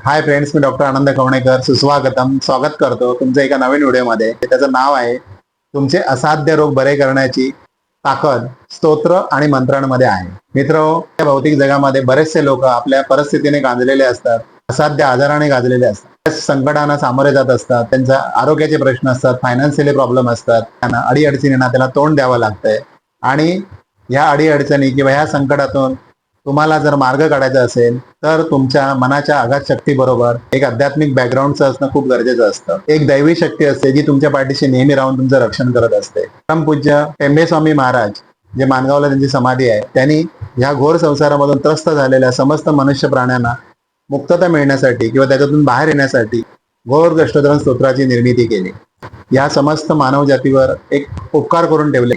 Hi friends, मी doctor आनंद कवणेकर स्वागत करतो तुमचं एका नवीन व्हिडिओमध्ये. त्याचं नाव आहे तुमचे असाध्य रोग बरे करण्याची ताकद स्तोत्र आणि मंत्रांमध्ये आहे. मित्र, या भौतिक जगामध्ये बरेचसे लोक आपल्या परिस्थितीने गांजलेले असतात, असाध्य आजाराने गाजलेले असतात, संकटांना सामोरे जात असतात, त्यांचा आरोग्याचे प्रश्न असतात, फायनान्शियली प्रॉब्लेम असतात, त्यांना अडीअडचणींना त्याला तोंड द्यावं लागतंय. आणि ह्या अडीअडचणी किंवा ह्या संकटातून तुम्हाला जर मार्ग काढायचा असेल तर तुमच्या मनाच्या आघात शक्ती बरोबर एक आध्यात्मिक बॅकग्राऊंडचं असणं खूप गरजेचं असतं. एक दैवी शक्ती असते जी तुमच्या पाठीशी नेहमी राहून तुमचं रक्षण करत असते. परमपूज्य टेंबेस्वामी महाराज, जे माणगावला त्यांची समाधी आहे, त्यांनी ह्या घोर संसारामधून त्रस्त झालेल्या समस्त मनुष्य प्राण्यांना मुक्तता मिळण्यासाठी किंवा त्याच्यातून बाहेर येण्यासाठी घोर कष्टोत्तरण स्तोत्राची निर्मिती केली. या समस्त मानव जातीवर एक उपकार करून ठेवले.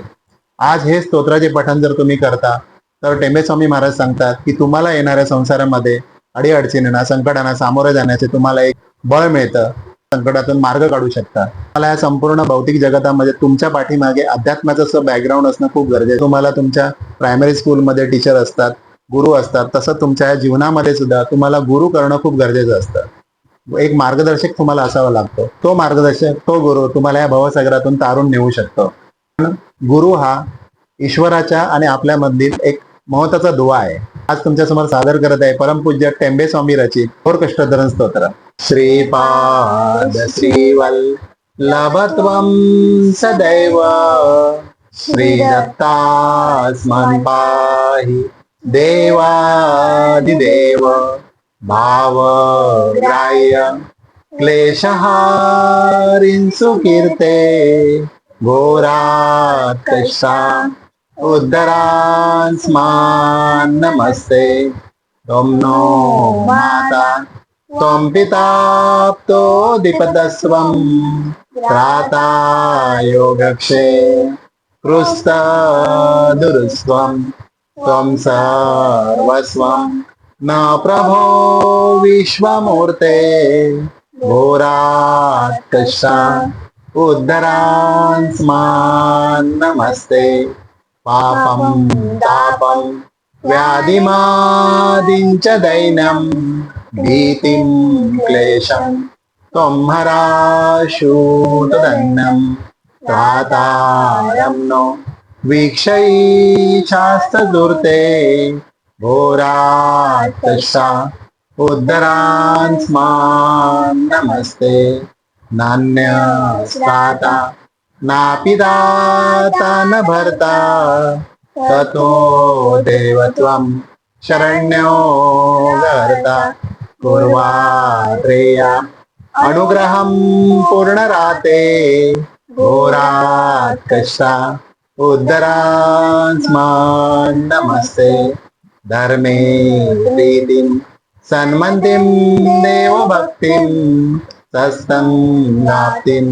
आज हे स्तोत्राचे पठण जर तुम्ही करता तर टेंबेस्वामी महाराज सांगतात की तुम्हाला येणाऱ्या संसारामध्ये अडीअडचणींना संकटांना सामोरे जाण्याचे तुम्हाला एक बळ मिळतं, संकटातून मार्ग काढू शकता. तुम्हाला या संपूर्ण भौतिक जगतामध्ये तुमच्या पाठीमागे अध्यात्माचं असं बॅकग्राऊंड असणं खूप गरजेचं. तुम्हाला तुमच्या प्रायमरी स्कूलमध्ये टीचर असतात, गुरु असतात, तसं तुमच्या या जीवनामध्ये सुद्धा तुम्हाला गुरु करणं खूप गरजेचं असतं. एक मार्गदर्शक तुम्हाला असावा लागतो. तो मार्गदर्शक, तो गुरु तुम्हाला या भवसागरातून तारून नेऊ शकतो. गुरु हा ईश्वराच्या आणि आपल्यामधील एक महत्वाचा दुवा आहे. आज तुमच्या समोर सादर करत आहे परमपूज्य टेंबेस्वामी रचित घोर कष्टोत्तरण स्तोत्र. श्रीपाद श्रीवल्लभत्वं सदैव श्रीदत्तास्मन् पाहि देवादिदेव भावग्राह्य क्लेशहारिं सुकीर्ते घोरात् कष्टान् उद्धरान्स्मान् नमस्ते. त्वं नो माता त्वं पिता प्तोऽधिपतस्त्वं त्राता योगक्षे कृस्तदुरुस्त्वं त्वं सर्वस्वं न प्रभो विश्वमूर्ते घोरात् कष्टान् उद्धरान्स्मान् नमस्ते. पापं तापं व्याधिमादिं च दैन्यं भीतिं क्लेशं त्वं हराशूतदन्नं त्रातारं नो वीक्षैशास्तदूर्ते घोरात् कष्टान् उद्धरान्स्मान् नमस्ते. नान्यस्त्राता नापि दाता न भर्ता ततो देवत्वं शरण्यो गर्ता कुर्वात्रेया अनुग्रहं पूर्णराते घोरात् कष्टान् उद्धरान्स्मान् नमस्ते. धर्मे प्रीतिं सन्मतिं देवभक्तिं सत्सङ्गाप्तिं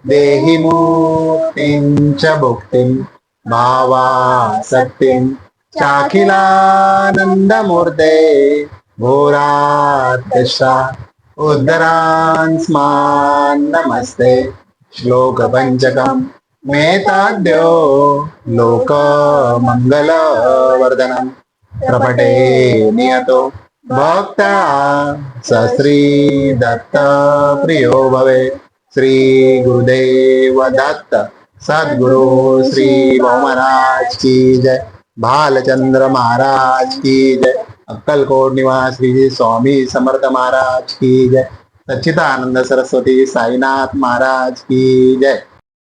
देहि मुक्तिं च भुक्तिं भावासक्तिं चाखिलानन्दमूर्ते घोरात् कष्टान् उद्धरान्स्मान् नमस्ते. श्लोक पंचकं मेताद्यो लोकमङ्गलवर्धनं प्रपटे नियतो भक्ता स श्री दत्त प्रियो भवे. श्री गुरुदेव दत्त सद्गुरु श्री भाऊ महाराज की जय. भालचंद्र महाराज की जय. अक्कलकोट निवास श्री स्वामी समर्थ महाराज की जय. सच्चिदानंद सरस्वती साईनाथ महाराज की जय.